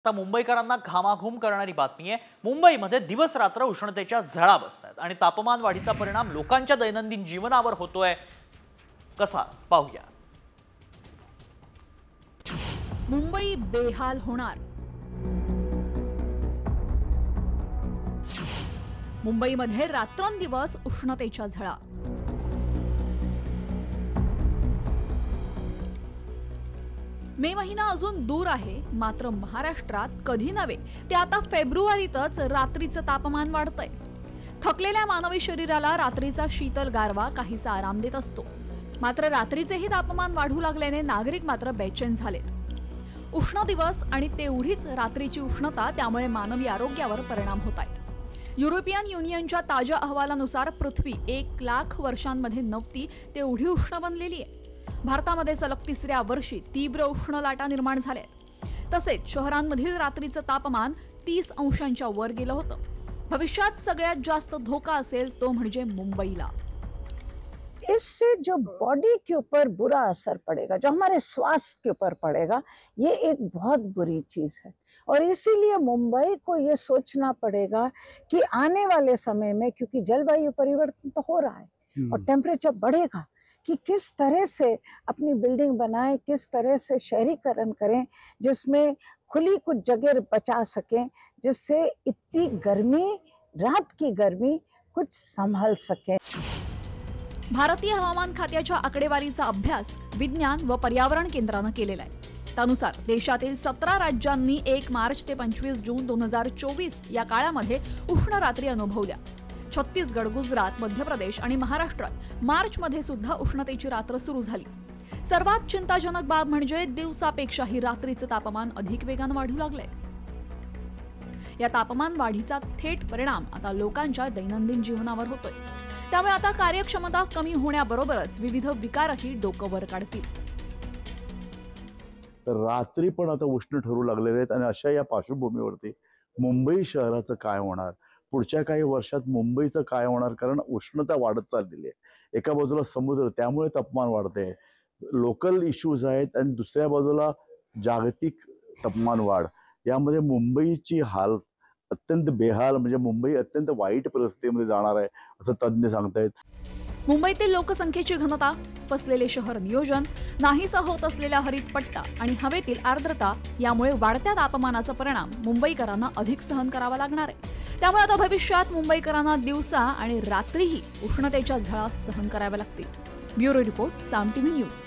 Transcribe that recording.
आता मुंबईकरांना घामाघूम करणारी बातमी आहे। मुंबईमध्ये दिवस रात्र उष्णतेच्या झळा बसतात आणि तापमान वाढीचा परिणाम लोकांच्या दैनंदिन जीवनावर होतोय। कसा पाहूया। मुंबई बेहाल होणार। मुंबईमध्ये रात्रंदिवस उष्णतेच्या झळा। मे महिना अजून दूर आहे, मात्र महाराष्ट्रात कधी नव्हे ते आता फेब्रुवारीतच रात्रीचं तापमान वाढतंय। थकलेल्या मानवी शरीराला रात्रीचा शीतल गारवा काहीसा आराम देत असतो, मात्र रात्रीचेही तापमान वाढू लागल्याने नागरिक मात्र बेचैन झालेत। उष्ण दिवस आणि तेवढीच रात्रीची उष्णता, त्यामुळे मानवी आरोग्यावर परिणाम होत आहेत। युरोपियन युनियनच्या ताज्या अहवालानुसार पृथ्वी 1 लाख वर्षांमध्ये नव्हती तेवढी उष्ण बनलेली आहे। भारतामध्ये सलग तिसऱ्या वर्षी तीव्र उष्ण लाटा निर्माण झाल्या। तसेच शहरांमधील रात्रीचं तापमान 30 अंशांच्या वर गेलं होतं। भविष्यात सगळ्यात जास्त धोका असेल तो म्हणजे मुंबईला। इससे जो बॉडी के ऊपर बुरा असर पड़ेगा, जो हमारे स्वास्थ्य के ऊपर पड़ेगा, ये एक बहुत बुरी चीज है। और इसीलिए मुंबई को ये सोचना पड़ेगा कि आने वाले समय में, क्योंकि जलवायु परिवर्तन तो हो रहा है और टेम्परेचर बढ़ेगा, कि किस तरह से अपनी बिल्डिंग बनाएं, किस तरह से शहरीकरण करें, जिसमें खुली कुछ जगह बचा सकें, जिससे इतनी गर्मी, रात की गर्मी कुछ संभाल सकें। भारतीय हवामान खात्याच्या आकडेवारीचा अभ्यास विज्ञान व पर्यावरण केंद्राने केलेला आहे। त्यानुसार देशातील 17 राज्यांनी 1 मार्च ते 25 जून 2024 या काळामध्ये उष्ण रात्री अनुभवल्या। छत्तीसगड, गुजरात, मध्य प्रदेश आणि महाराष्ट्रात मार्चमध्ये सुद्धा उष्णतेची रात्र सुरू झाली। सर्वात चिंताजनक बाब म्हणजे दिवसापेक्षाही रात्रीचं तापमान अधिक वेगाने वाढू लागलंय। या तापमान वाढीचा थेट परिणाम आता लोकांच्या दैनंदिन जीवनावर होतोय। त्यामुळे आता कार्यक्षमता कमी होण्याबरोबरच विविध विकारही डोकं वर काढतील। रात्री पण आता उष्ण ठरू लागलेले आहेत आणि अशा या पार्श्वभूमीवरती मुंबई शहराचं काय होणार, पुढच्या काही वर्षात मुंबईचं काय होणार, कारण उष्णता वाढत चाललेली आहे। एका बाजूला समुद्र, त्यामुळे तापमान वाढते, लोकल इश्यूज आहेत, आणि दुसऱ्या बाजूला जागतिक तापमान वाढ, यामध्ये मुंबईची हाल अत्यंत बेहाल, म्हणजे मुंबई अत्यंत वाईट परिस्थितीमध्ये जाणार आहे असं तज्ञ सांगतायत। मुंबईतील लोकसंख्येची घनता, फसलेले शहर नियोजन, नाहीसा होत असलेला हरित पट्टा आणि हवेतील आर्द्रता यामुळे वाढत्या तापमानाचा परिणाम मुंबईकरांना अधिक सहन करावा लागणार आहे। त्यामुळे आता भविष्यात मुंबईकरांना दिवसा आणि रात्रीही उष्णतेच्या झळा सहन कराव्या लागतील। ब्युरो रिपोर्ट, साम टीव्ही न्यूज।